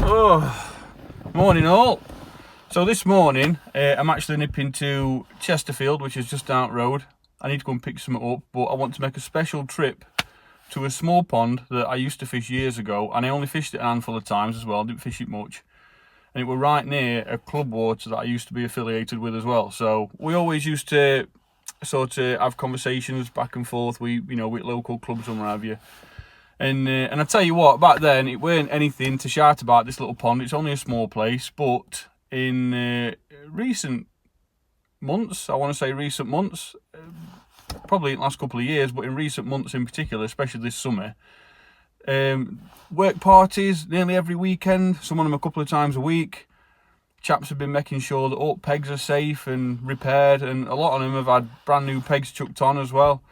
Oh, morning all. So this morning I'm actually nipping to Chesterfield, which is just down the road. I need to go and pick some up, but I want to make a special trip to a small pond that I used to fish years ago, and I only fished it a handful of times as well, didn't fish it much. And it were right near a club water that I used to be affiliated with as well. So we always used to sort of have conversations back and forth, with local clubs and what have you. And I tell you what, back then it weren't anything to shout about, this little pond. It's only a small place, but in recent months, probably in the last couple of years, but in recent months in particular, especially this summer, work parties nearly every weekend, some of them a couple of times a week. Chaps have been making sure that all pegs are safe and repaired, and a lot of them have had brand new pegs chucked on as well.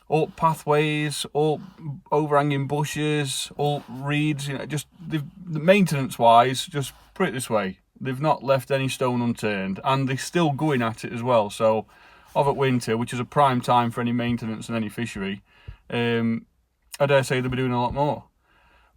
All pathways, all overhanging bushes, all reeds, just the maintenance wise, just put it this way, they've not left any stone unturned, and they're still going at it as well. So of at winter, which is a prime time for any maintenance and any fishery, I dare say they'll be doing a lot more.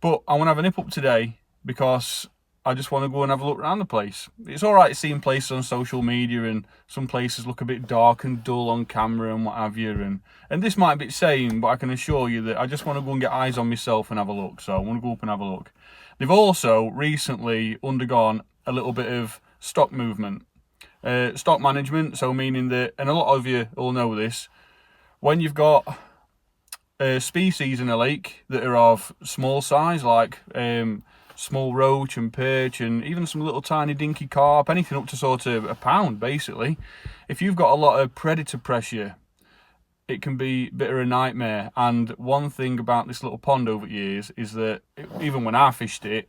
But I want to have a nip up today because I just want to go and have a look around the place. It's all right seeing places on social media, and some places look a bit dark and dull on camera and what have you. And this might be insane, but I can assure you that I just want to go and get eyes on myself and have a look. So I want to go up and have a look. They've also recently undergone a little bit of stock movement, stock management. So meaning that, and a lot of you all know this, when you've got species in a lake that are of small size, like small roach and perch and even some little tiny dinky carp, anything up to sort of a pound basically, if you've got a lot of predator pressure, it can be a bit of a nightmare. And one thing about this little pond over the years is that even when I fished it,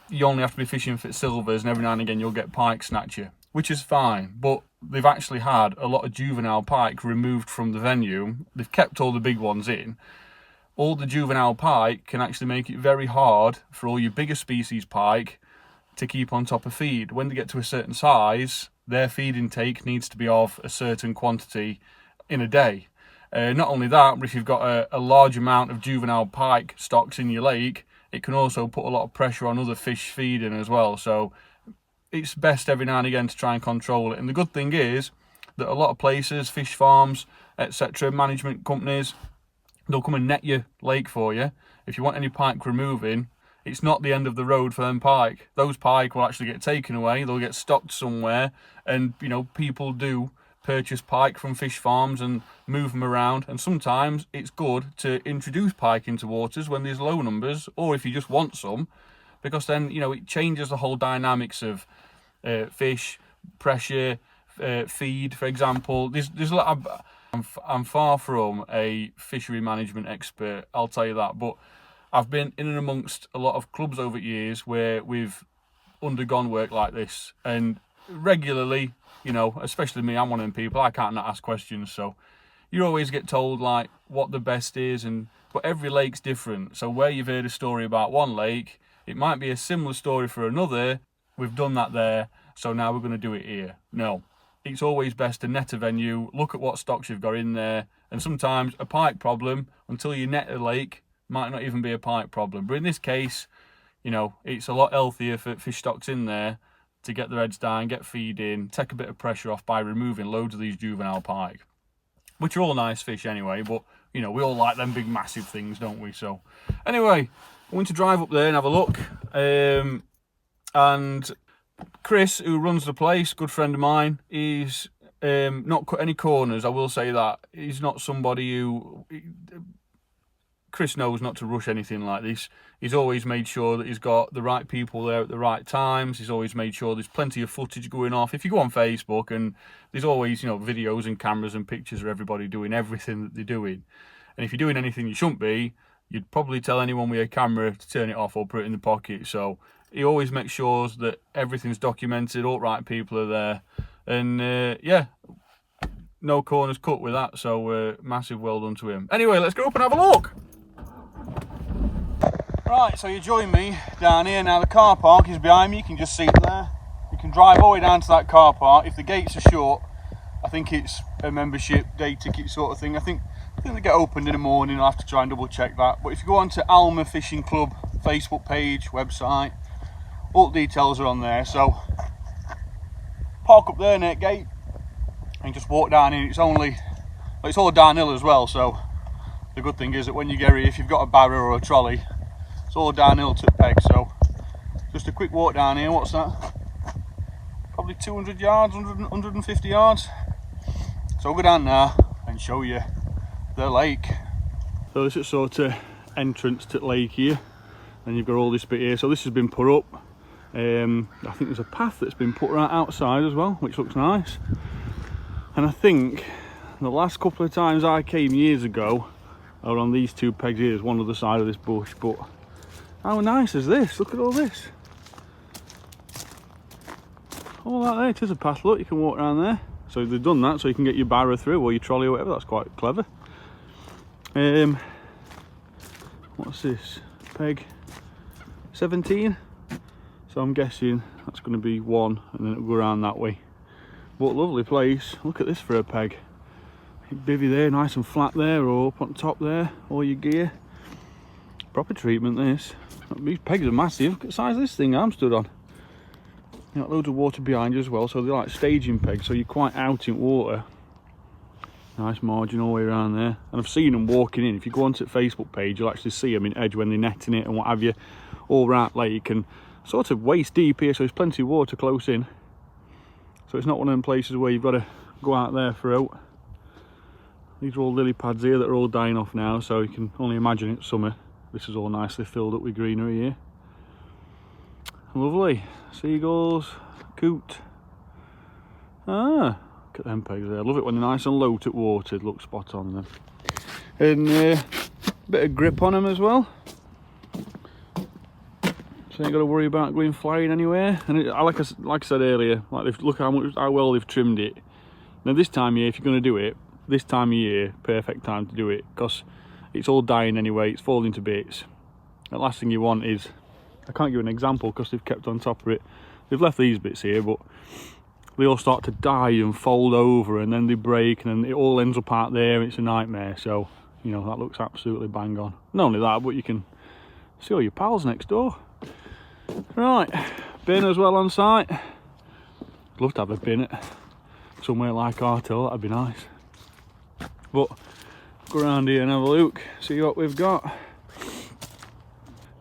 you only have to be fishing for silvers, and every now and again you'll get pike snatch you, which is fine. But they've actually had a lot of juvenile pike removed from the venue. They've kept all the big ones in. All the juvenile pike can actually make it very hard for all your bigger species pike to keep on top of feed. When they get to a certain size, their feed intake needs to be of a certain quantity in a day. Not only that, but if you've got a large amount of juvenile pike stocks in your lake, it can also put a lot of pressure on other fish feeding as well. So it's best every now and again to try and control it. And the good thing is that a lot of places, fish farms, etc., management companies, they'll come and net your lake for you. If you want any pike removing, it's not the end of the road for them pike. Those pike will actually get taken away. They'll get stocked somewhere. And, people do purchase pike from fish farms and move them around. And sometimes it's good to introduce pike into waters when there's low numbers, or if you just want some, because then, it changes the whole dynamics of fish, pressure, feed, for example. There's a lot of... I'm far from a fishery management expert, I'll tell you that, but I've been in and amongst a lot of clubs over the years where we've undergone work like this, and regularly, especially me, I'm one of them people, I can't not ask questions, so you always get told like what the best is, but every lake's different. So where you've heard a story about one lake, it might be a similar story for another. We've done that there, so now we're going to do it here. No. It's always best to net a venue, look at what stocks you've got in there, and sometimes a pike problem, until you net a lake, might not even be a pike problem. But in this case, it's a lot healthier for fish stocks in there to get their heads down, get feed in, take a bit of pressure off by removing loads of these juvenile pike, which are all nice fish anyway, but, we all like them big massive things, don't we? So, anyway, I want to drive up there and have a look, and Chris, who runs the place, good friend of mine, he's not cut any corners, I will say that. He's not somebody who... Chris knows not to rush anything like this. He's always made sure that he's got the right people there at the right times. He's always made sure there's plenty of footage going off. If you go on Facebook, and there's always, videos and cameras and pictures of everybody doing everything that they're doing. And if you're doing anything you shouldn't be, you'd probably tell anyone with a camera to turn it off or put it in the pocket. So he always makes sure that everything's documented, all right people are there, and no corners cut with that, so massive well done to him. Anyway, let's go up and have a look. Right, so you join me down here. Now the car park is behind me, you can just see it there. You can drive all the way down to that car park. If the gates are shut, I think it's a membership day ticket sort of thing. I think they get opened in the morning. I'll have to try and double check that. But if you go on to Alma Fishing Club Facebook page, website, all the details are on there. So park up there near gate and just walk down in. It's all downhill as well, so the good thing is that when you get here, if you've got a barrow or a trolley, it's all downhill to Peg. So just a quick walk down here. What's that? Probably 200 yards, 150 yards. So I'll go down there and show you the lake. So this is sort of entrance to the lake here, and you've got all this bit here. So this has been put up. I think there's a path that's been put right outside as well, which looks nice. And I think the last couple of times I came years ago, I was on these two pegs here. There's one other side of this bush, but how nice is this? Look at all this. All that there, it is a path. Look, you can walk around there. So they've done that so you can get your barrow through or your trolley or whatever. That's quite clever. What's this? Peg 17. So I'm guessing that's going to be one, and then it'll go around that way. But lovely place. Look at this for a peg. Bivvy there, nice and flat there, or up on top there, all your gear. Proper treatment this. These pegs are massive. Look at the size of this thing I'm stood on. You've got loads of water behind you as well, so they're like staging pegs, so you're quite out in water. Nice margin all the way around there. And I've seen them walking in. If you go onto the Facebook page, you'll actually see them in edge when they're netting it and what have you. All right, lake and sort of waist deep here, so there's plenty of water close in. So it's not one of them places where you've got to go out there for out. These are all lily pads here that are all dying off now, so you can only imagine it's summer. This is all nicely filled up with greenery here. Lovely. Seagulls, coot. Ah, look at them pegs there. I love it when they're nice and low to water. Look spot on them. And bit of grip on them as well. So you ain't got to worry about going flying anywhere. And like I said earlier, look how well they've trimmed it. Now this time of year, if you're going to do it, this time of year, perfect time to do it, because it's all dying anyway, it's falling to bits. The last thing you want is, I can't give an example because they've kept on top of it. They've left these bits here, but they all start to die and fold over, and then they break, and then it all ends up out there, and it's a nightmare. So, you know, that looks absolutely bang on. Not only that, but you can see all your pals next door. Right, bin as well on site. I'd love to have a bin at somewhere like Artel, that'd be nice. But go around here and have a look, see what we've got.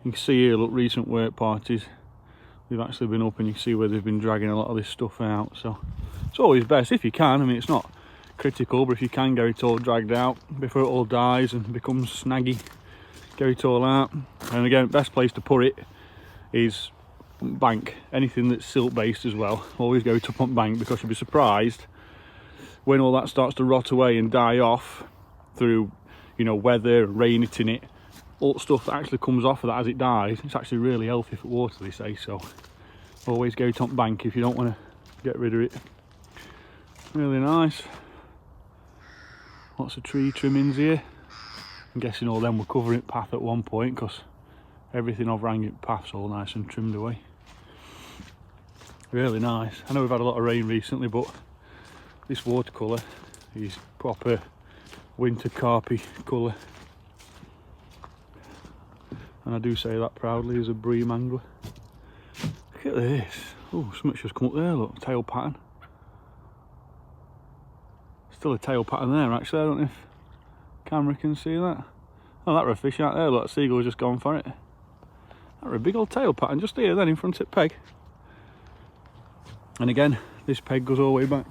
You can see here, look, recent work parties. They've actually been up, and you can see where they've been dragging a lot of this stuff out. So it's always best if you can. I mean, it's not critical, but if you can get it all dragged out before it all dies and becomes snaggy, get it all out. And again, best place to put it is bank. Anything that's silt based as well, always go up on bank, because you'll be surprised when all that starts to rot away and die off through, you know, weather and rain hitting it. All the stuff that actually comes off of that as it dies, it's actually really healthy for water, they say. So always go top bank if you don't want to get rid of it. Really nice. Lots of tree trimmings here. I'm guessing all them were covering path at one point, because everything overhanging it path's all nice and trimmed away. Really nice. I know we've had a lot of rain recently, but this watercolour is proper winter carpy colour. And I do say that proudly as a bream angler. Look at this. Oh, something's just come up there, look, tail pattern. Still a tail pattern there actually, I don't know if camera can see that. Oh, that were a fish out there, look, that seagull's just gone for it. That were a big old tail pattern just here then in front of the peg. And again, this peg goes all the way back.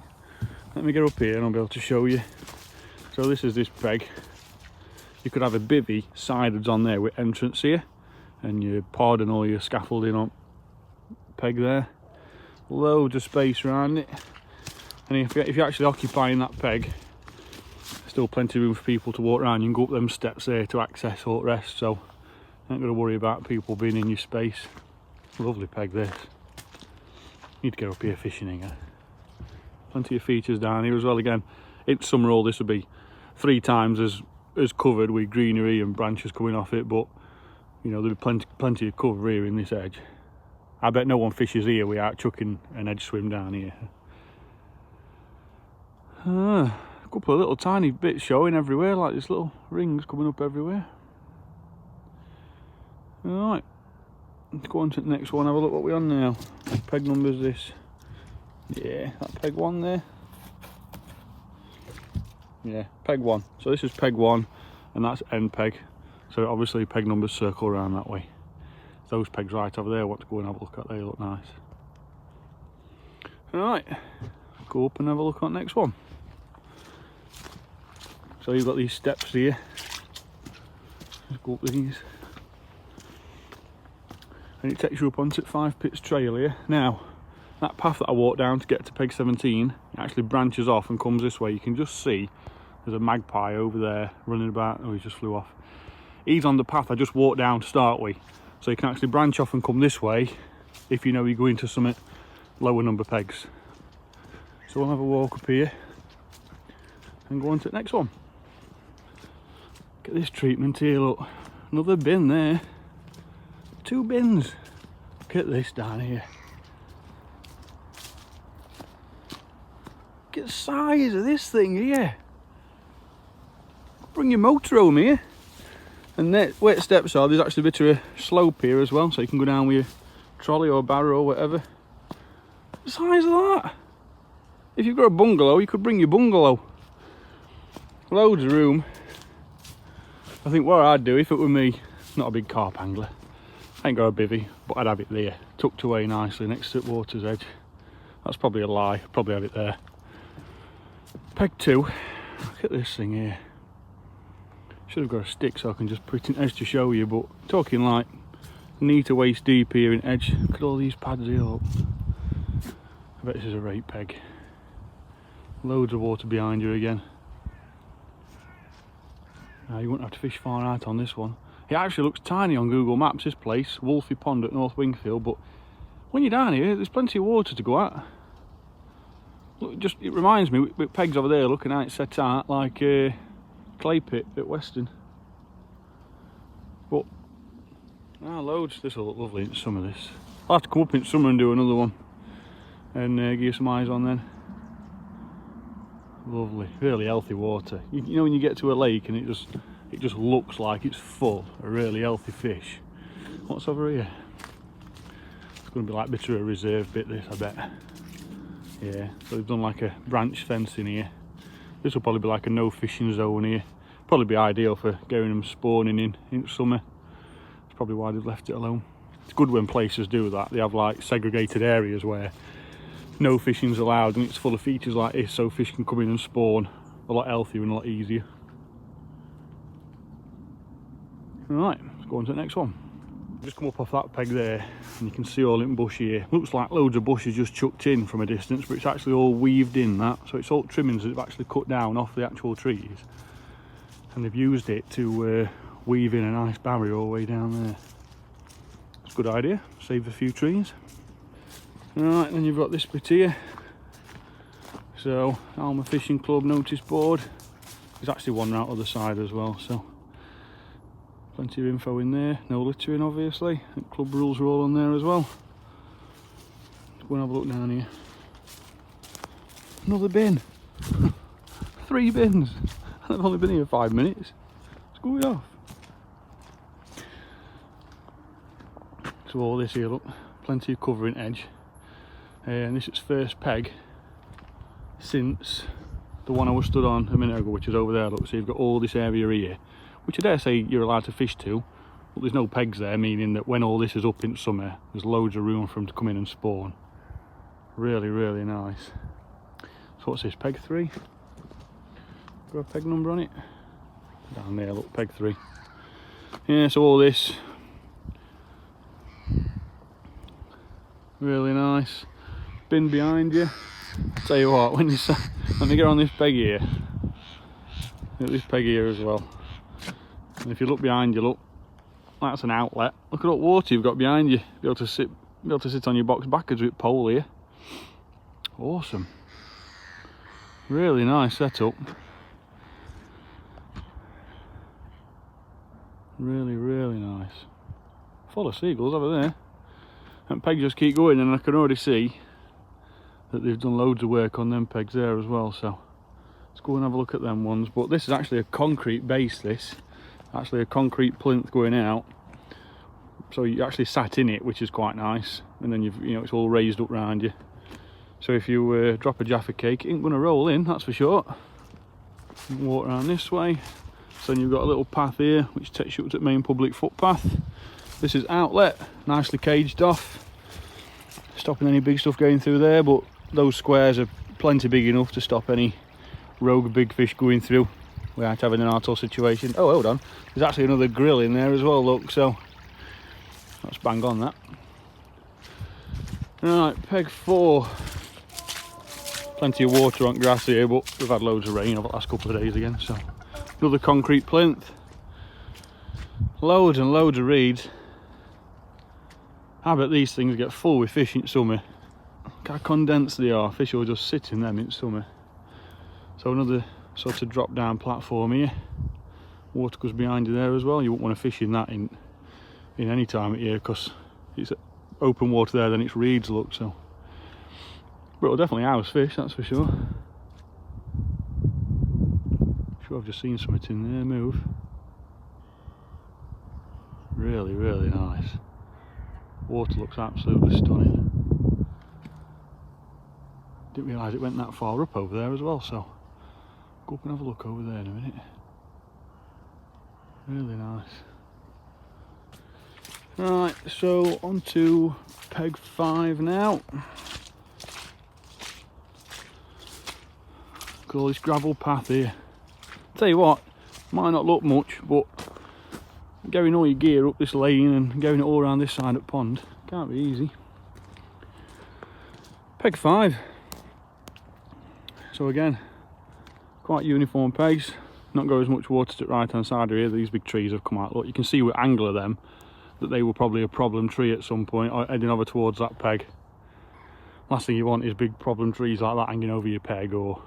Let me get up here and I'll be able to show you. So this is this peg. You could have a bivvy sided on there with entrance here, and your pod and all your scaffolding on peg there. Loads of space around it. And if you're actually occupying that peg, still plenty of room for people to walk around. You can go up them steps there to access all the rest, so you ain't got to worry about people being in your space. Lovely peg this. Need to get up here fishing again. Plenty of features down here as well. Again, in summer all this would be 3 times as covered with greenery and branches coming off it, but you know, there'll be plenty of cover here in this edge. I bet no one fishes here without chucking an edge swim down here. A couple of little tiny bits showing everywhere, like these little rings coming up everywhere. Alright, let's go on to the next one, have a look what we're on now. What peg number is this? Yeah, that peg 1 there. Yeah, peg 1. So this is peg 1 and that's end peg. So obviously peg numbers circle around that way. Those pegs right over there I want to go and have a look at, they look nice. Alright, go up and have a look at the next one. So you've got these steps here. Let's go up these. And it takes you up onto 5 Pits Trail here. Now, that path that I walked down to get to peg 17, it actually branches off and comes this way. You can just see there's a magpie over there running about. Oh, he just flew off. He's on the path I just walked down to start with. So you can actually branch off and come this way if you know you're going to some lower number pegs. So we'll have a walk up here and go on to the next one. Look at this treatment here, look. Another bin there. 2 bins. Look at this down here. Look at the size of this thing here. Bring your motor home here. And there, where the steps are, there's actually a bit of a slope here as well, so you can go down with your trolley or barrow or whatever. The size of that. If you've got a bungalow, you could bring your bungalow. Loads of room. I think what I'd do if it were me, not a big carp angler, I ain't got a bivvy, but I'd have it there, tucked away nicely next to the water's edge. That's probably a lie, I'd probably have it there. Peg 2, look at this thing here. Should have got a stick so I can just put it in edge to show you, but talking like knee to waist deep here in edge. Look at all these pads here, look. I bet this is a rate peg. Loads of water behind you again. Now you wouldn't have to fish far out on this one. It actually looks tiny on Google Maps, this place, Wolfie Pond at North Wingfield, but when you're down here, there's plenty of water to go at. Look, it reminds me, with pegs over there looking at it set out like clay pit at Weston. But loads. This will look lovely in some of this. I'll have to come up in summer and do another one and give you some eyes on then. Lovely, really healthy water. You know when you get to a lake and it just looks like it's full of really healthy fish. What's over here? It's going to be like a bit of a reserve bit, this, I bet. Yeah, so they've done like a branch fence in here. This will probably be like a no fishing zone here. Probably be ideal for getting them spawning in summer. That's probably why they've left it alone. It's good when places do that. They have like segregated areas where no fishing's allowed and it's full of features like this, so fish can come in and spawn a lot healthier and a lot easier. Alright, let's go on to the next one. Just come up off that peg there and you can see all in bush here. Looks like loads of bushes just chucked in from a distance, but it's actually all weaved in that. So it's all trimmings that they've actually cut down off the actual trees. And they've used it to weave in a nice barrier all the way down there. It's a good idea, save a few trees. Alright, then you've got this bit here. So, Alma Fishing Club notice board. There's actually one right on the other side as well, so plenty of info in there. No littering, obviously. And club rules are all on there as well. Let's go and have a look down here. Another bin. 3 bins. I've only been here 5 minutes. It's going off. So all this here, look, plenty of covering edge. And this is first peg since the one I was stood on a minute ago, which is over there. Look, so you've got all this area here, which I dare say you're allowed to fish to, but there's no pegs there, meaning that when all this is up in summer, there's loads of room for them to come in and spawn. Really, really nice. So what's this, peg 3? Got a peg number on it? Down there, look, peg 3. Yeah, so all this, really nice. Bin behind you. Tell you what, when you let me get on this peg here. Look at this peg here as well. And if you look behind you, look, that's an outlet. Look at what water you've got behind you. Be able to sit on your box backwards with pole here. Awesome. Really nice setup. Really, really nice. Full of seagulls over there. And pegs just keep going, and I can already see that they've done loads of work on them pegs there as well. So let's go and have a look at them ones. But this is actually a concrete base, this. Actually a concrete plinth going out so you actually sat in it, which is quite nice, and then it's all raised up round you. So if you drop a Jaffa Cake, it ain't gonna roll in, that's for sure. Walk around this way. So then you've got a little path here which takes you up to the main public footpath. This is outlet, nicely caged off, stopping any big stuff going through there, but those squares are plenty big enough to stop any rogue big fish going through without having an artle situation. Oh, hold on, there's actually another grill in there as well, look, so that's bang on that. Right, peg 4. Plenty of water on grass here, but we've had loads of rain over the last couple of days again, so another concrete plinth. Loads and loads of reeds. I bet these things get full with fish in summer. Look how condensed they are. Fish will just sit in them in summer. So another sort of drop down platform here. Water goes behind you there as well. You wouldn't want to fish in that in any time of year, because it's open water there, then it's reeds, look, so. But it'll definitely house fish, that's for sure. Sure, I've just seen something in there move. Really, really nice. Water looks absolutely stunning. Didn't realise it went that far up over there as well, so go up and have a look over there in a minute. Really nice. Right, so on to peg 5 now. Look at all this gravel path here. Tell you what, might not look much, but going all your gear up this lane and going it all around this side of the pond can't be easy. Peg 5. So again, quite uniform pegs. Not got as much water to the right hand side of here. These big trees have come out. Look, you can see with angle of them that they were probably a problem tree at some point, or heading over towards that peg. Last thing you want is big problem trees like that hanging over your peg, or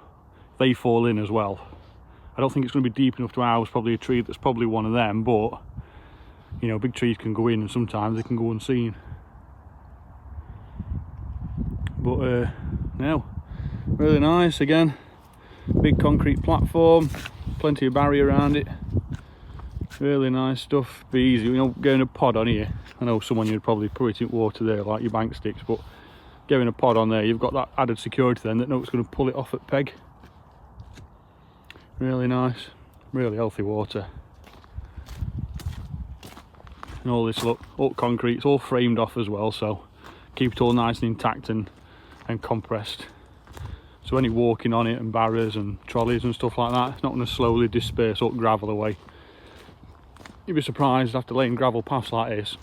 they fall in as well. I don't think it's going to be deep enough to house probably a tree that's probably one of them, but big trees can go in and sometimes they can go unseen. But no, really nice. Again, big concrete platform, plenty of barrier around it. Really nice stuff. Be easy, getting a pod on here. I know someone you'd probably put it in water there like your bank sticks, but getting a pod on there, you've got that added security then that it's going to pull it off at peg. Really nice, really healthy water. And all this, look, up concrete, it's all framed off as well, so keep it all nice and intact and compressed. So any walking on it and barriers and trolleys and stuff like that, it's not going to slowly disperse up gravel away. You'd be surprised after laying gravel paths like this,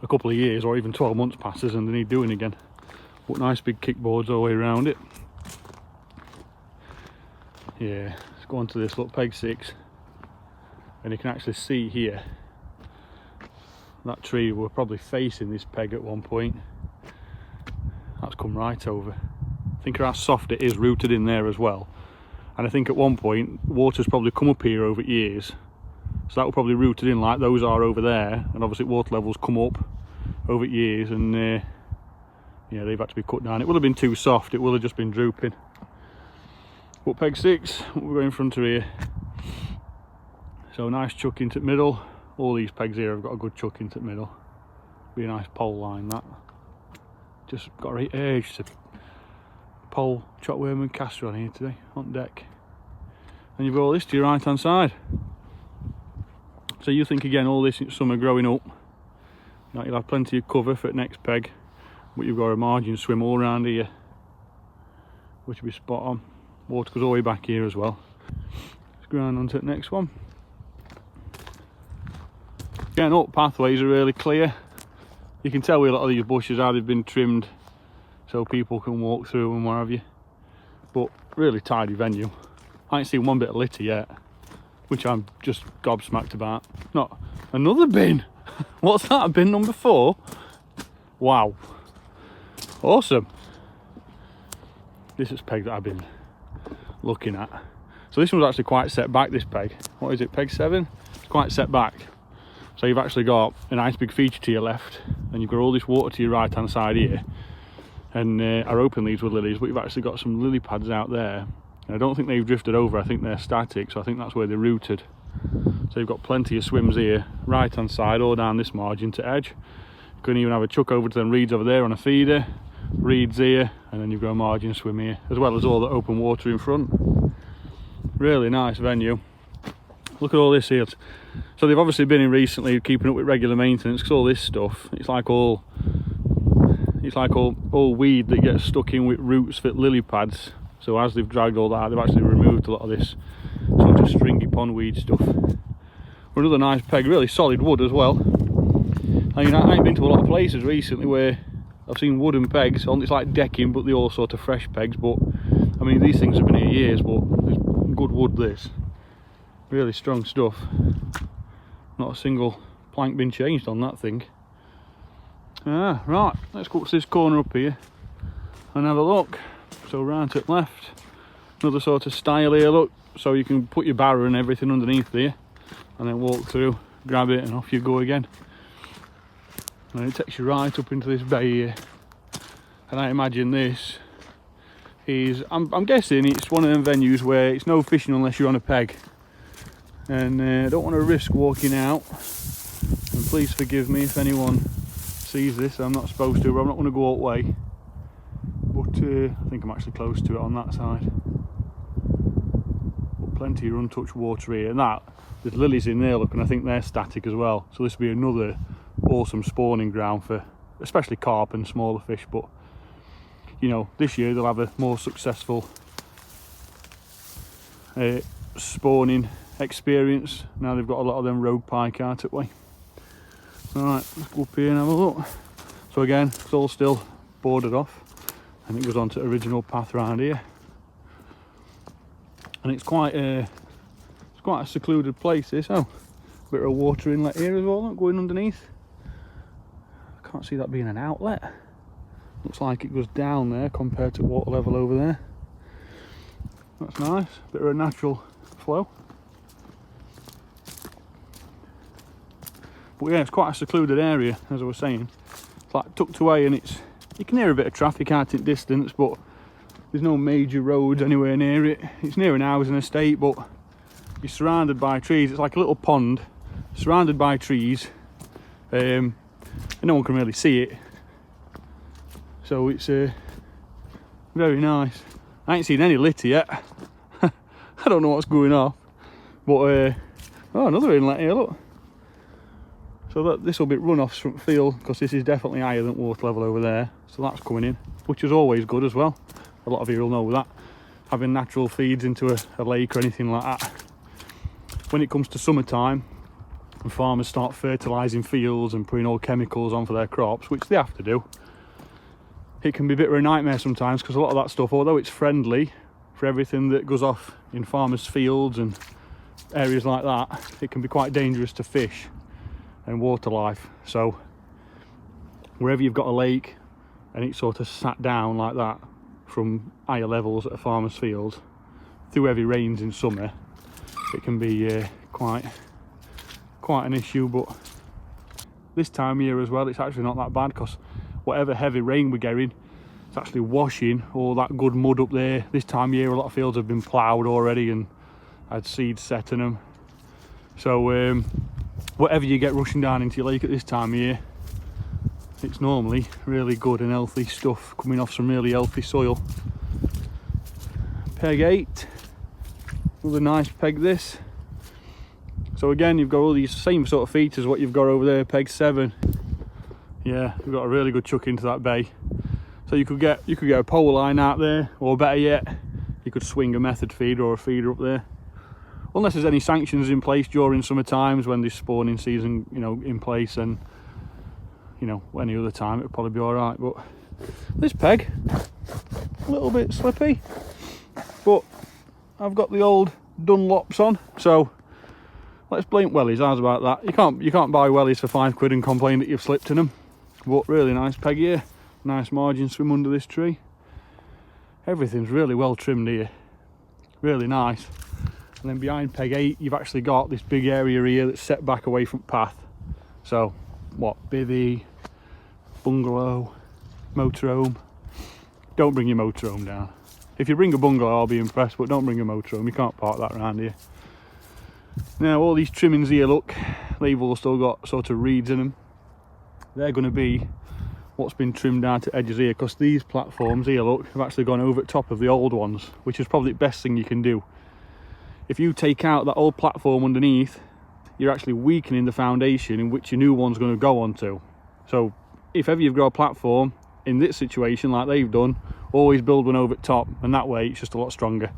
a couple of years or even 12 months passes and they need doing again. But nice big kickboards all the way around it. Yeah, let's go on to this, look, peg 6. And you can actually see here, that tree were probably facing this peg at one point. That's come right over. Think of how soft it is rooted in there as well. And I think at one point, water's probably come up here over years. So that will probably rooted in like those are over there. And obviously water levels come up over years and yeah, they've had to be cut down. It would have been too soft, it would have just been drooping. But peg 6, we're going in front of here. So nice chuck into the middle. All these pegs here have got a good chuck into the middle. Be a nice pole line that. Just got a right urge to pole chopworm and caster on here today, on deck. And you've got all this to your right hand side. So you think again all this in summer growing up, now you'll have plenty of cover for the next peg, but you've got a margin swim all around here, which will be spot on. Water goes all the way back here as well. Let's go on to the next one. Getting up, pathways are really clear. You can tell with a lot of these bushes how they've been trimmed so people can walk through and what have you. But really tidy venue. I ain't seen one bit of litter yet, which I'm just gobsmacked about. Not another bin. What's that? Bin number 4? Wow. Awesome. This is peg that I've been looking at. So this one's actually quite set back, this peg. What is it, peg 7? It's quite set back. So you've actually got a nice big feature to your left, and you've got all this water to your right hand side here. And our open leaves with lilies, but you've actually got some lily pads out there. And I don't think they've drifted over, I think they're static, so I think that's where they're rooted. So you've got plenty of swims here, right hand side or down this margin to edge. You can even have a chuck over to them reeds over there on a feeder, reeds here, and then you've got a margin swim here, as well as all the open water in front. Really nice venue. Look at all this here. So they've obviously been in recently, keeping up with regular maintenance, because all this stuff, it's like all weed that gets stuck in with roots for lily pads. So as they've dragged all that out, they've actually removed a lot of this sort of stringy pondweed stuff. Another nice peg, really solid wood as well. I mean, I ain't been to a lot of places recently where I've seen wooden pegs, it's like decking, but they're all sort of fresh pegs. But I mean, these things have been here years, but it's good wood, this. Really strong stuff. Not a single plank been changed on that thing. Right, let's go to this corner up here and have a look. So right at left, another sort of style here, look. So you can put your barrow and everything underneath there and then walk through, grab it and off you go again. And it takes you right up into this bay here. And I imagine this is, I'm guessing it's one of them venues where it's no fishing unless you're on a peg. And I don't want to risk walking out. And please forgive me if anyone sees this. I'm not supposed to, but I'm not going to go all the way. But I think I'm actually close to it on that side. But plenty of untouched water here. And that, there's lilies in there, look, and I think they're static as well. So this will be another awesome spawning ground for especially carp and smaller fish. But you know, this year they'll have a more successful spawning experience. Now they've got a lot of them rogue pike out that way. Right, let's go up here and have a look. So again, it's all still boarded off and it goes on to original path round here. And it's quite a secluded place this. Oh, a bit of water inlet here as well, look, going underneath. I can't see that being an outlet. Looks like it goes down there compared to water level over there. That's nice, bit of a natural flow. But yeah, it's quite a secluded area, as I was saying. It's like tucked away and you can hear a bit of traffic out in distance, but there's no major roads anywhere near it. It's near an housing estate, but you're surrounded by trees. It's like a little pond surrounded by trees, and no one can really see it. So it's very nice. I ain't seen any litter yet. I don't know what's going on, but oh, another inlet here, look. So this will be runoffs from field, because this is definitely higher than water level over there. So that's coming in, which is always good as well. A lot of you will know that. Having natural feeds into a lake or anything like that. When it comes to summertime, and farmers start fertilising fields and putting all chemicals on for their crops, which they have to do, it can be a bit of a nightmare sometimes, because a lot of that stuff, although it's friendly for everything that goes off in farmers' fields and areas like that, it can be quite dangerous to fish and water life. So wherever you've got a lake and it's sort of sat down like that from higher levels at a farmer's field through heavy rains in summer, it can be quite an issue. But this time of year as well, it's actually not that bad, because whatever heavy rain we're getting, it's actually washing all that good mud up there. This time of year, a lot of fields have been ploughed already and had seeds set in them. So whatever you get rushing down into your lake at this time of year, it's normally really good and healthy stuff coming off some really healthy soil. Peg 8, another nice peg this. So again, you've got all these same sort of features what you've got over there. Peg 7. Yeah, you've got a really good chuck into that bay. So you could get a pole line out there, or better yet, you could swing a method feeder or a feeder up there. Unless there's any sanctions in place during summer times when there's spawning season, you know, in place, and you know, any other time it'll probably be all right. But this peg, a little bit slippy, but I've got the old Dunlops on, so let's blame wellies. How's about that? You can't buy wellies for £5 and complain that you've slipped in them. But really nice peg here, nice margin swim under this tree. Everything's really well trimmed here, really nice. And then behind peg 8, you've actually got this big area here that's set back away from path. So what, bivvy, bungalow, motorhome. Don't bring your motorhome down. If you bring a bungalow, I'll be impressed, but don't bring a motorhome. You can't park that around here. Now all these trimmings here, look, they've all still got sort of reeds in them. They're going to be what's been trimmed down to edges here, because these platforms here, look, have actually gone over the top of the old ones, which is probably the best thing you can do. If you take out that old platform underneath, you're actually weakening the foundation in which your new one's going to go onto. So if ever you've got a platform in this situation like they've done, always build one over the top, and that way it's just a lot stronger.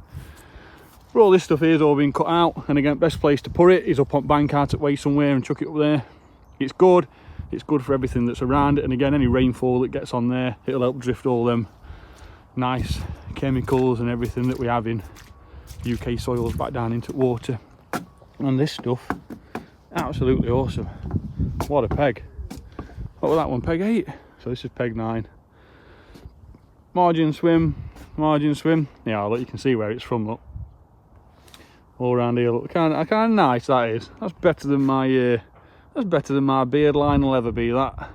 But all this stuff here has all been cut out, and again, best place to put it is up on bank out at way somewhere and chuck it up there. It's good for everything that's around it, and again, any rainfall that gets on there, it'll help drift all them nice chemicals and everything that we have in UK soils back down into water. And this stuff, absolutely awesome. What a peg. What was that one? Peg 8. So this is peg 9. Margin swim. Yeah, look, you can see where it's from, look. All around here, look, kind of nice that is. That's better than my beard line will ever be, that.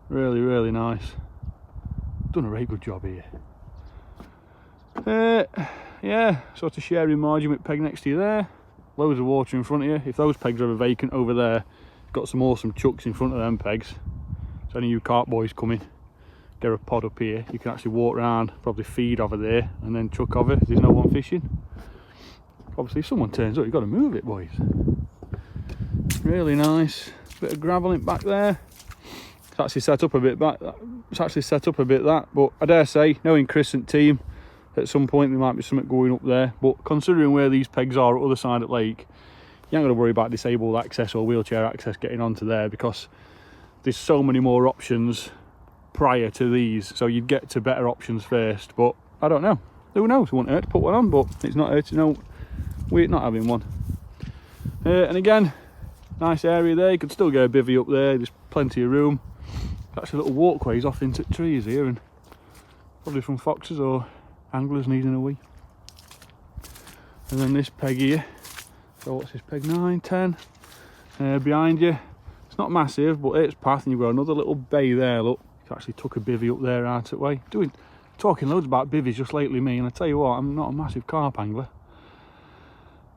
Really, really nice. Done a very good job here. Yeah, sort of sharing margin with peg next to you there. Loads of water in front of you. If those pegs are ever vacant over there, got some awesome chucks in front of them pegs. So any of you carp boys coming, get a pod up here. You can actually walk around, probably feed over there, and then chuck over if there's no one fishing. Obviously, if someone turns up, you've got to move it, boys. Really nice. Bit of gravel in back there. It's actually set up a bit back. But I dare say, knowing Chris and team, at some point there might be something going up there. But considering where these pegs are at the other side of the lake, you ain't got to worry about disabled access or wheelchair access getting onto there, because there's so many more options prior to these. So you'd get to better options first. But I don't know. Who knows? It wouldn't hurt to put one on, but it's not hurt to know we're not having one. And again, nice area there. You could still get a bivvy up there. There's plenty of room. Actually, little walkways off into trees here, and probably from foxes or anglers needing a wee. And then this peg here. So what's this, peg 9, 10? Behind you, it's not massive, but it's path, and you've got another little bay there. Look, you actually took a bivvy up there out of the way. Talking loads about bivvies just lately, me, and I tell you what, I'm not a massive carp angler.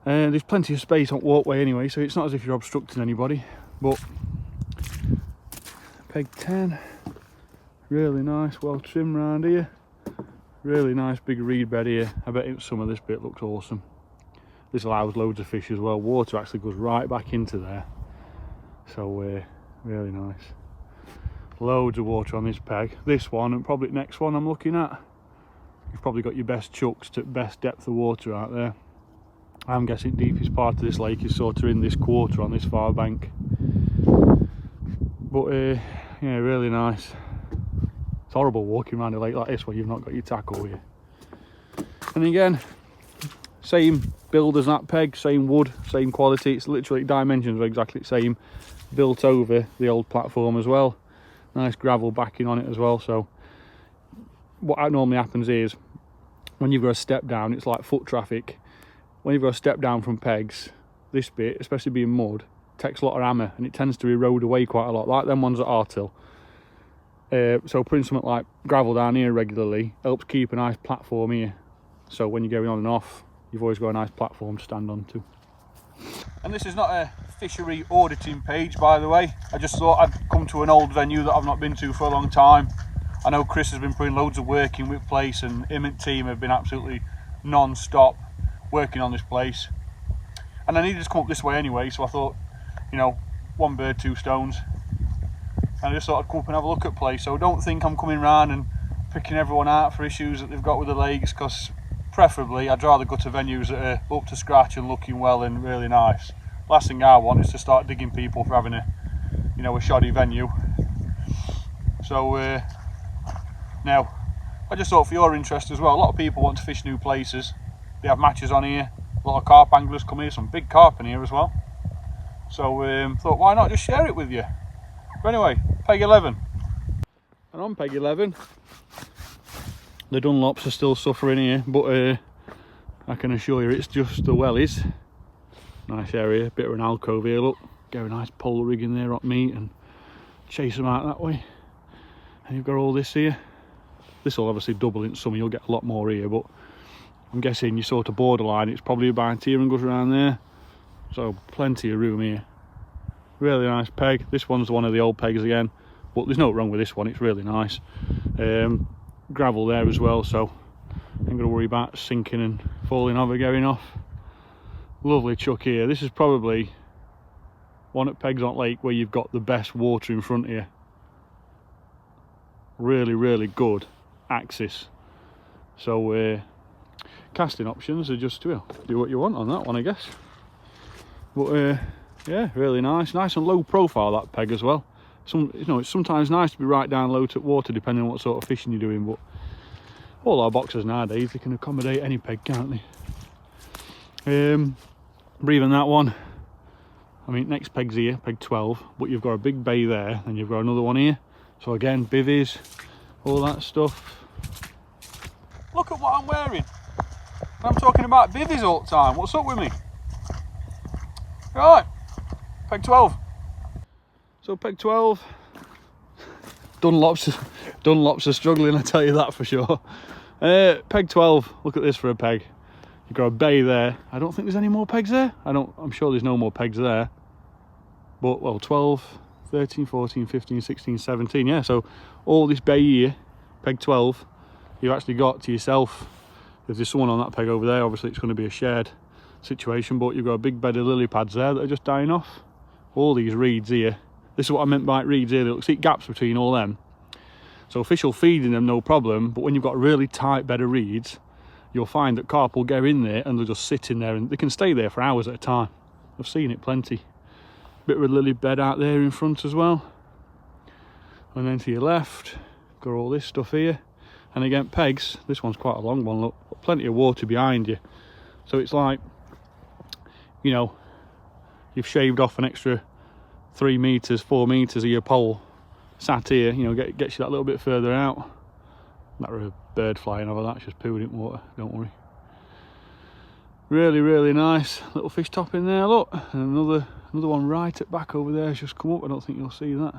There's plenty of space on walkway anyway, so it's not as if you're obstructing anybody. But peg 10, really nice, well trimmed round here. Really nice big reed bed here. I bet some of this bit looks awesome. This allows loads of fish as well. Water actually goes right back into there. So really nice. Loads of water on this peg. This one and probably the next one I'm looking at, you've probably got your best chucks to best depth of water out there. I'm guessing deepest part of this lake is sort of in this quarter on this far bank. But yeah, really nice. It's horrible walking around a lake like this when you've not got your tackle here. And again, same build as that peg, same wood, same quality. It's literally dimensions are exactly the same. Built over the old platform as well. Nice gravel backing on it as well. So what normally happens is when you've got a step down, it's like foot traffic. When you've got a step down from pegs, this bit, especially being mud, takes a lot of hammer, and it tends to erode away quite a lot, like them ones at Artil. So putting something like gravel down here regularly helps keep a nice platform here. So when you're going on and off, you've always got a nice platform to stand on to. And this is not a fishery auditing page, by the way. I just thought I'd come to an old venue that I've not been to for a long time. I know Chris has been putting loads of work in with place, and him and team have been absolutely non-stop working on this place. And I needed to come up this way anyway, so I thought, you know, one bird, two stones. And I just thought I'd come up and have a look at the place. So don't think I'm coming round and picking everyone out for issues that they've got with the lakes, because preferably I'd rather go to venues that are up to scratch and looking well and really nice. Last thing I want is to start digging people for having a, you know, a shoddy venue. So now, I just thought for your interest as well, a lot of people want to fish new places. They have matches on here, a lot of carp anglers come here, some big carp in here as well. So thought, why not just share it with you? But anyway, peg 11. And on peg 11, the Dunlops are still suffering here, but I can assure you it's just the wellies. Nice area, bit of an alcove here, look. Get a nice pole rig in there, hot meat, and chase them out that way. And you've got all this here. This will obviously double in summer, you'll get a lot more here, but I'm guessing you're sort of borderline, it's probably about here and goes around there. So plenty of room here. Really nice peg. This one's one of the old pegs again, but there's no wrong with this one, it's really nice. Gravel there as well, so I ain't gonna worry about sinking and falling over, going off. Lovely chuck here. This is probably one at Pegs on Lake where you've got the best water in front of you. Really good axis. So casting options are just, well, do what you want on that one, I guess. But yeah, really nice and low profile, that peg as well. You know, it's sometimes nice to be right down low to water depending on what sort of fishing you're doing, but all our boxes nowadays, they can accommodate any peg, can't they? Breathing that one. I mean, next peg's here, peg 12, but you've got a big bay there, and you've got another one here. So again, bivvies, all that stuff. Look at what I'm wearing. I'm talking about bivvies all the time. What's up with me? Right, peg 12. So peg 12. Dunlops are struggling, I tell you that for sure. Peg 12. Look at this for a peg. You've got a bay there. I don't think there's any more pegs there. I'm sure there's no more pegs there. But, well, 12, 13, 14, 15, 16, 17. Yeah, so all this bay here, peg 12, you've actually got to yourself. If there's someone on that peg over there, obviously it's going to be a shared situation, but you've got a big bed of lily pads there that are just dying off. All these reeds here. This is what I meant by reeds here. Look, see gaps between all them. So fish will feed in them, no problem, but when you've got a really tight bed of reeds, you'll find that carp will go in there and they'll just sit in there, and they can stay there for hours at a time. I've seen it plenty. Bit of a lily bed out there in front as well. And then to your left, got all this stuff here. And again, pegs, this one's quite a long one, look, plenty of water behind you. So it's like, you know, you've shaved off an extra 3 meters, 4 meters of your pole, sat here, you know, gets you that little bit further out. That were a bird flying over, that's just pooing in water, don't worry. Really nice little fish top in there, look. And another one right at back over there has just come up. I don't think you'll see that.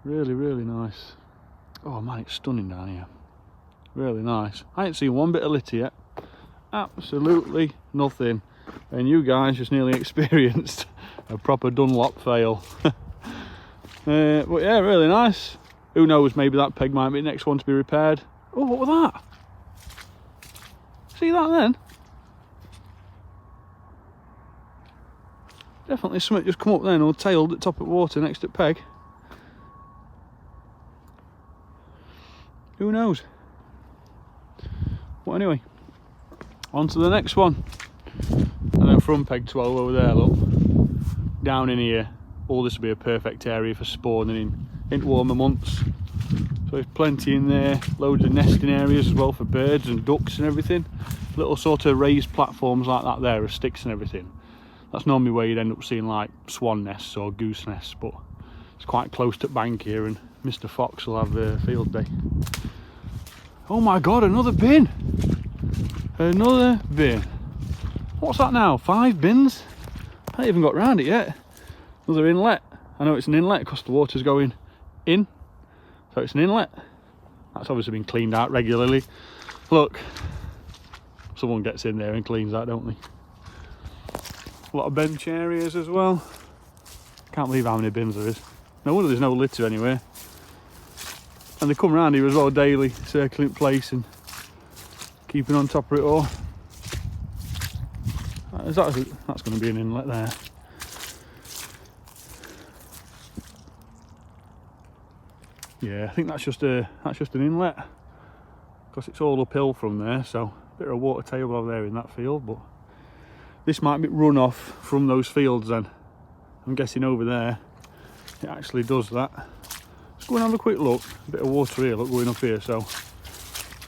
Really nice. Oh man, it's stunning down here. Really nice. I ain't seen one bit of litter yet. Absolutely nothing. And you guys just nearly experienced a proper Dunlop fail. But yeah, really nice. Who knows, maybe that peg might be the next one to be repaired. Oh, what was that? See that then? Definitely something just come up then, or tailed at top of water next to peg. Who knows? Well, anyway, on to the next one. And then from peg 12 over there, look, down in here, all this will be a perfect area for spawning in warmer months. So there's plenty in there, loads of nesting areas as well for birds and ducks and everything. Little sort of raised platforms like that there, of sticks and everything. That's normally where you'd end up seeing like swan nests or goose nests, but it's quite close to bank here, and Mr. Fox will have a field day. Oh my god, another bin! Another bin. What's that now? 5 bins? I haven't even got round it yet. Another inlet. I know it's an inlet because the water's going in, so it's an inlet. That's obviously been cleaned out regularly. Look, someone gets in there and cleans that, don't they? A lot of bench areas as well. Can't believe how many bins there is. No wonder there's no litter anywhere. And they come round here as well daily, circling place and keeping on top of it all. That's going to be an inlet there. Yeah, I think that's just an inlet because it's all uphill from there, so a bit of a water table over there in that field, but this might be run off from those fields then. I'm guessing over there it actually does that. Let's go and have a quick look. A bit of water here, look, going up here, so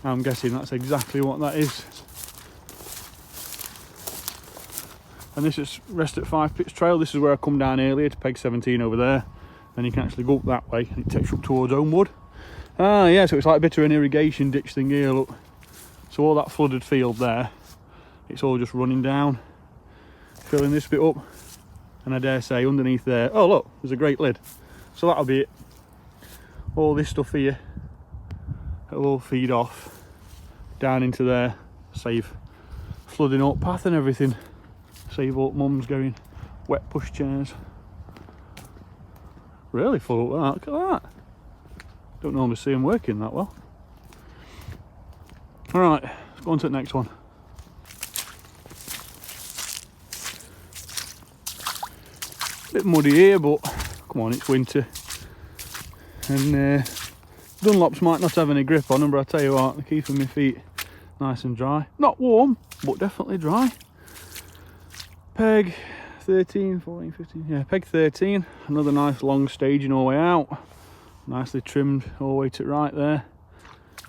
I'm guessing that's exactly what that is. And this is Rest at 5 Pits Trail. This is where I come down earlier to peg 17 over there. Then you can actually go up that way and it takes you up towards Homewood. Ah yeah, so it's like a bit of an irrigation ditch thing here, look. So all that flooded field there, it's all just running down, filling this bit up. And I dare say underneath there, oh look, there's a great lid. So that'll be it. All this stuff here, it'll all feed off down into there, save flooding up path and everything. Save up mum's going wet push chairs. Really full of that, look at that. Don't normally see them working that well. Alright, let's go on to the next one. Bit muddy here, but come on, it's winter. And Dunlops might not have any grip on them, but I tell you what, they're keeping my feet nice and dry. Not warm, but definitely dry. Peg 13, 14, 15, yeah, peg 13. Another nice long staging all the way out. Nicely trimmed all the way to right there.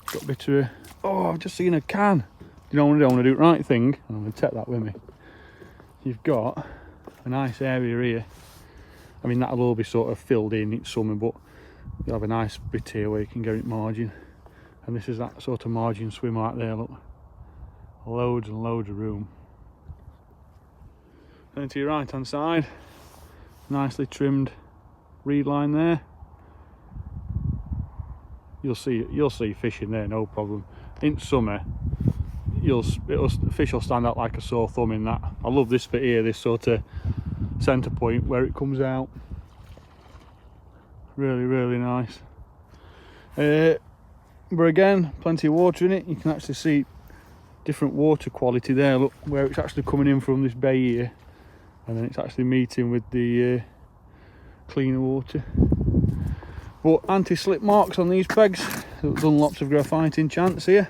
Got a bit of a, oh, I've just seen a can. You know what I want to do the right thing? I'm going to take that with me. You've got a nice area here. I mean, that'll all be sort of filled in each summer, but you'll have a nice bit here where you can get it margin. And this is that sort of margin swim right there, look. Loads and loads of room. Then to your right hand side, nicely trimmed reed line there. You'll see fish in there, no problem. In summer, fish will stand out like a sore thumb in that. I love this bit here, this sort of centre point where it comes out. Really, really nice. But again, plenty of water in it. You can actually see different water quality there. Look where it's actually coming in from this bay here, and then it's actually meeting with the cleaner water. But anti-slip marks on these pegs. Done lots of fighting chance here.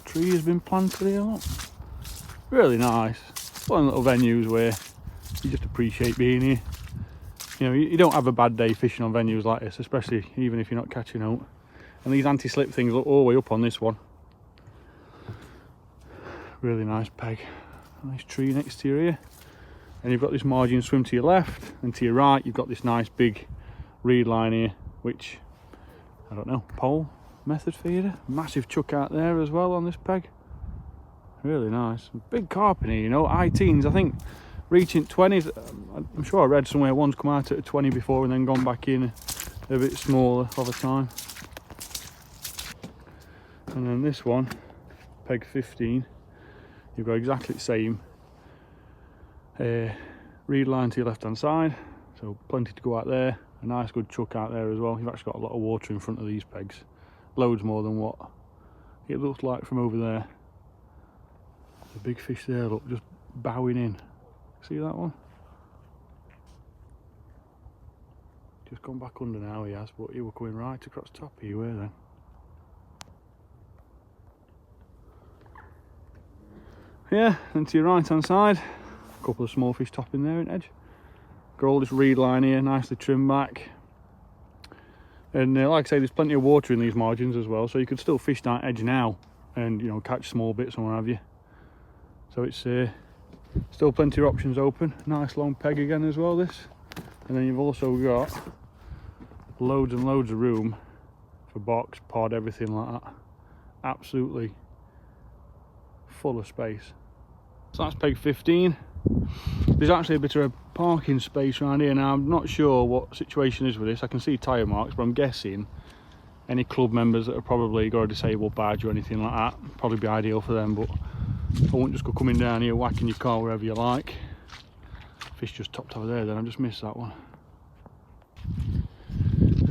Tree has been planted here. Look. Really nice. Fun little venues where you just appreciate being here. You know, you don't have a bad day fishing on venues like this, especially even if you're not catching out. And these anti-slip things look all the way up on this one. Really nice peg. Nice tree next to you here. And you've got this margin swim to your left, and to your right you've got this nice big reed line here, which, I don't know, pole method feeder. Massive chuck out there as well on this peg. Really nice. Big carp in here, you know, high teens, I think reaching 20s. I'm sure I read somewhere one's come out at a 20 before and then gone back in a bit smaller over time. And then this one, peg 15, you've got exactly the same reed line to your left hand side, so plenty to go out there. A nice good chuck out there as well. You've actually got a lot of water in front of these pegs, loads more than what it looks like from over there. The big fish there, look, just bowing in. See that one? Just gone back under now, he has, but he were coming right across top of you, were then. Yeah, and to your right hand side, a couple of small fish topping there in edge. Got all this reed line here, nicely trimmed back. And like I say, there's plenty of water in these margins as well, so you could still fish that edge now and, you know, catch small bits and what have you. So it's still plenty of options open. Nice long peg again as well, this. And then you've also got loads and loads of room for box, pod, everything like that. Absolutely full of space. So that's peg 15. There's actually a bit of a parking space around here now. I'm not sure what situation is with this. I can see tyre marks, but I'm guessing any club members that have probably got a disabled badge or anything like that, probably be ideal for them. But I won't just go coming down here whacking your car wherever you like. Fish just topped over there then, I just missed that one.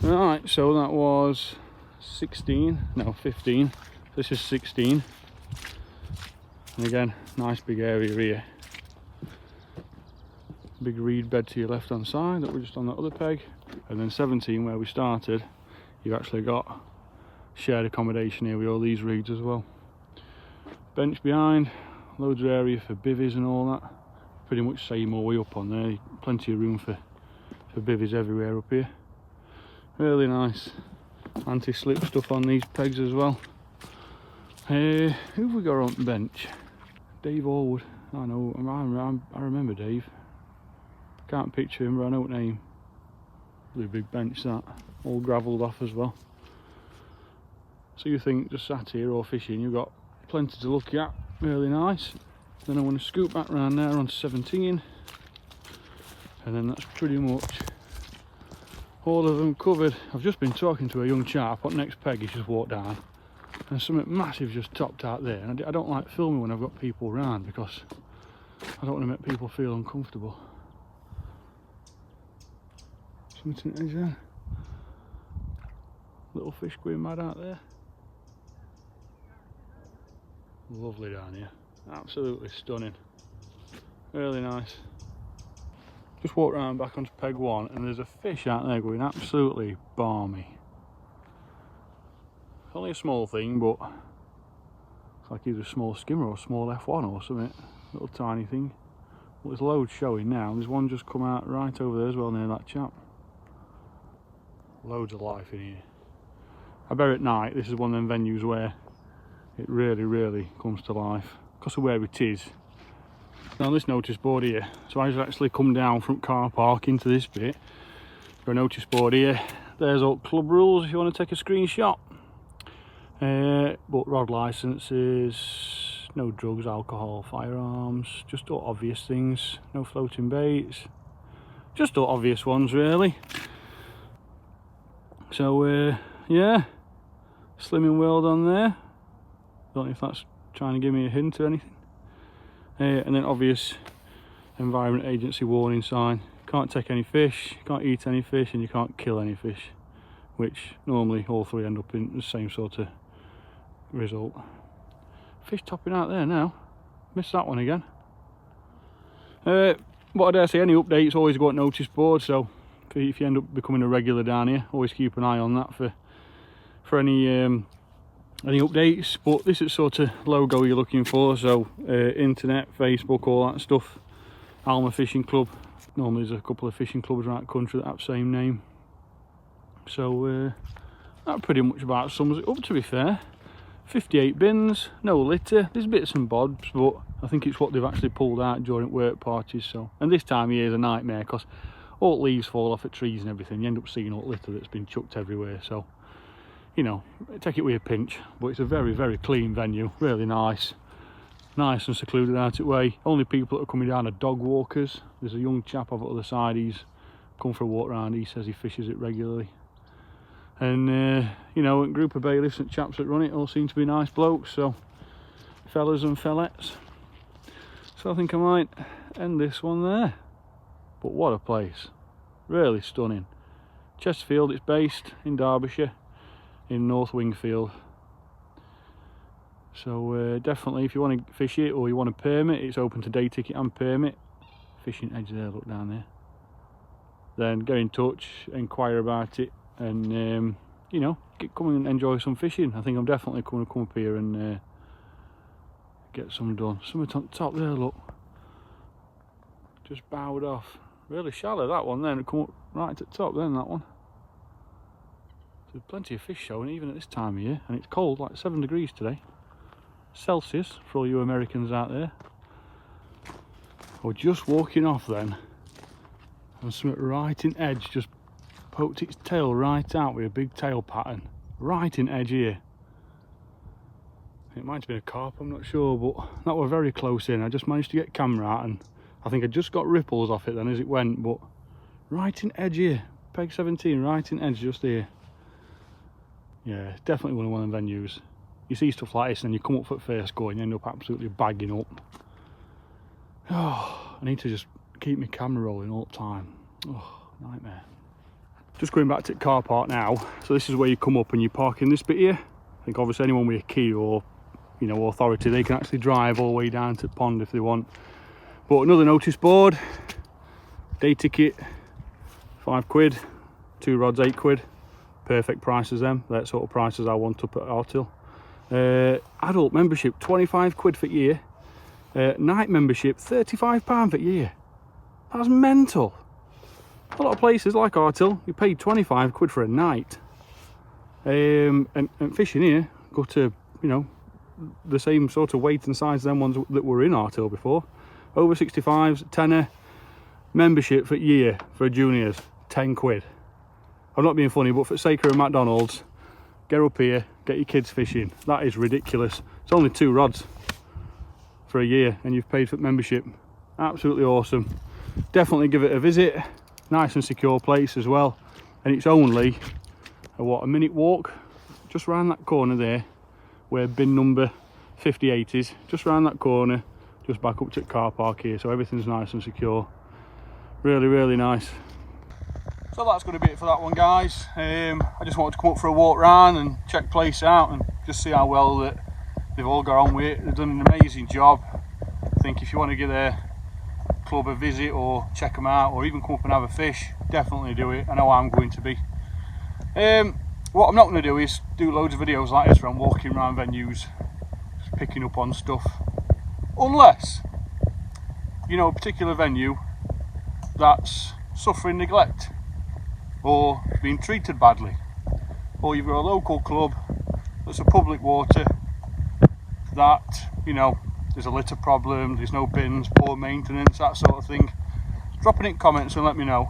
Alright, so that was 16, no 15, this is 16. And again, nice big area here. Big reed bed to your left hand side that we're just on that other peg. And then 17, where we started, you've actually got shared accommodation here with all these reeds as well. Bench behind, loads of area for bivvies and all that. Pretty much same all the way up on there. Plenty of room for bivvies everywhere up here. Really nice anti-slip stuff on these pegs as well. Who have we got on the bench? Dave Allwood. I know, I remember Dave. Can't picture him, but I know what name. Really big bench that. All gravelled off as well. So you think just sat here or fishing, you've got plenty to look at. Really nice. Then I want to scoop back round there on 17. And then that's pretty much all of them covered. I've just been talking to a young chap on next peg, he's just walked down. and something massive just topped out there. And I don't like filming when I've got people around because I don't want to make people feel uncomfortable. Something to the edge there. Little fish going mad out there. Lovely down here. Absolutely stunning. Really nice. Just walked around back onto peg 1 and there's a fish out there going absolutely balmy. Only a small thing, but it's like either a small skimmer or a small F1 or something. Little tiny thing. Well, there's loads showing now. There's one just come out right over there as well near that chap. Loads of life in here. I bet at night this is one of them venues where it really comes to life because of where it is. Now this notice board here, so I just actually come down from car park into this bit for a notice board here. There's all club rules if you want to take a screenshot. But rod licenses, no drugs, alcohol, firearms, just all obvious things. No floating baits, just all obvious ones really. So yeah, slimming world on there. Don't know if that's trying to give me a hint or anything. And then obvious Environment Agency warning sign. Can't take any fish, can't eat any fish, and you can't kill any fish. Which normally all three end up in the same sort of result. Fish topping out there now. Missed that one again. What I dare say, any updates always go on notice board, so if you end up becoming a regular down here, always keep an eye on that for any updates. But this is sort of logo you're looking for, so internet, Facebook, all that stuff. Alma Fishing Club. Normally there's a couple of fishing clubs around the country that have the same name. So that pretty much about sums it up, to be fair. 58 bins, no litter. There's bits and bobs, but I think it's what they've actually pulled out during work parties. So, and this time of year is a nightmare because all leaves fall off at trees and everything. You end up seeing all litter that's been chucked everywhere. So, you know, take it with a pinch. But it's a very clean venue, really nice. Nice and secluded out its way. Only people that are coming down are dog walkers. There's a young chap over at the other side, he's come for a walk around. He says he fishes it regularly. And you know, a group of bailiffs and chaps that run it all seem to be nice blokes, so fellas and fellettes. So I think I might end this one there. But what a place, really stunning. Chesterfield, it's based in Derbyshire, in North Wingfield. So definitely, if you want to fish it or you want a permit, it's open to day ticket and permit. Fishing edge there, look down there. Then get in touch, inquire about it, and you know, come and enjoy some fishing. I think I'm definitely going to come up here and get some done. Something on top there, look, just bowed off. Really shallow that one. Then it come up right at the top. Then that one. There's plenty of fish showing even at this time of year, and it's cold, like 7 degrees today, Celsius for all you Americans out there. We're just walking off then, and something right in edge just poked its tail right out with a big tail pattern, right in edge here. It might have been a carp, I'm not sure, but that were very close in. I just managed to get camera out, and I think I just got ripples off it then as it went, but right in edge here, peg 17, right in edge just here. Yeah, it's definitely one of them venues. You see stuff like this and you come up for first go and you end up absolutely bagging up. Oh, I need to just keep my camera rolling all the time. Oh, nightmare. Just going back to the car park now. So this is where you come up and you park in this bit here. I think obviously anyone with a key or, you know, authority, they can actually drive all the way down to the pond if they want. But another notice board, day ticket, £5, 2 rods, £8. Perfect prices them. That sort of prices I want up at Artil. Adult membership, £25 for a year. Night membership, £35 for a year. That's mental. A lot of places like Artil, you pay £25 for a night. And fishing here go to, you know, the same sort of weight and size as them ones that were in Artil before. Over 65s, tenner. Membership for a year for juniors, £10. I'm not being funny, but for the sake of McDonald's, get up here, get your kids fishing. That is ridiculous. It's only 2 rods for a year and you've paid for membership. Absolutely awesome. Definitely give it a visit. Nice and secure place as well. And it's only a minute walk just round that corner there where bin number 58 is, just round that corner, just back up to the car park here, so everything's nice and secure. Really nice. So that's going to be it for that one, guys. I just wanted to come up for a walk round and check the place out and just see how well that they've all got on with it. They've done an amazing job. I think if you want to give their club a visit or check them out or even come up and have a fish, definitely do it. I know I'm going to be. What I'm not going to do is do loads of videos like this where I'm walking around venues just picking up on stuff, unless you know a particular venue that's suffering neglect or being treated badly, or you've got a local club that's a public water that, you know, there's a litter problem, there's no bins, poor maintenance, that sort of thing. Drop it in comments and let me know,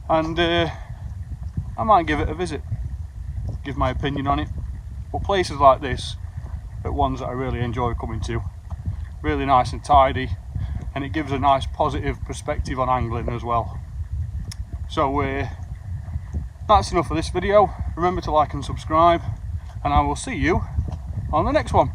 and I might give it a visit, give my opinion on it. But places like this are ones that I really enjoy coming to. Really nice and tidy, and it gives a nice positive perspective on angling as well. So that's enough for this video. Remember to like and subscribe, and I will see you on the next one.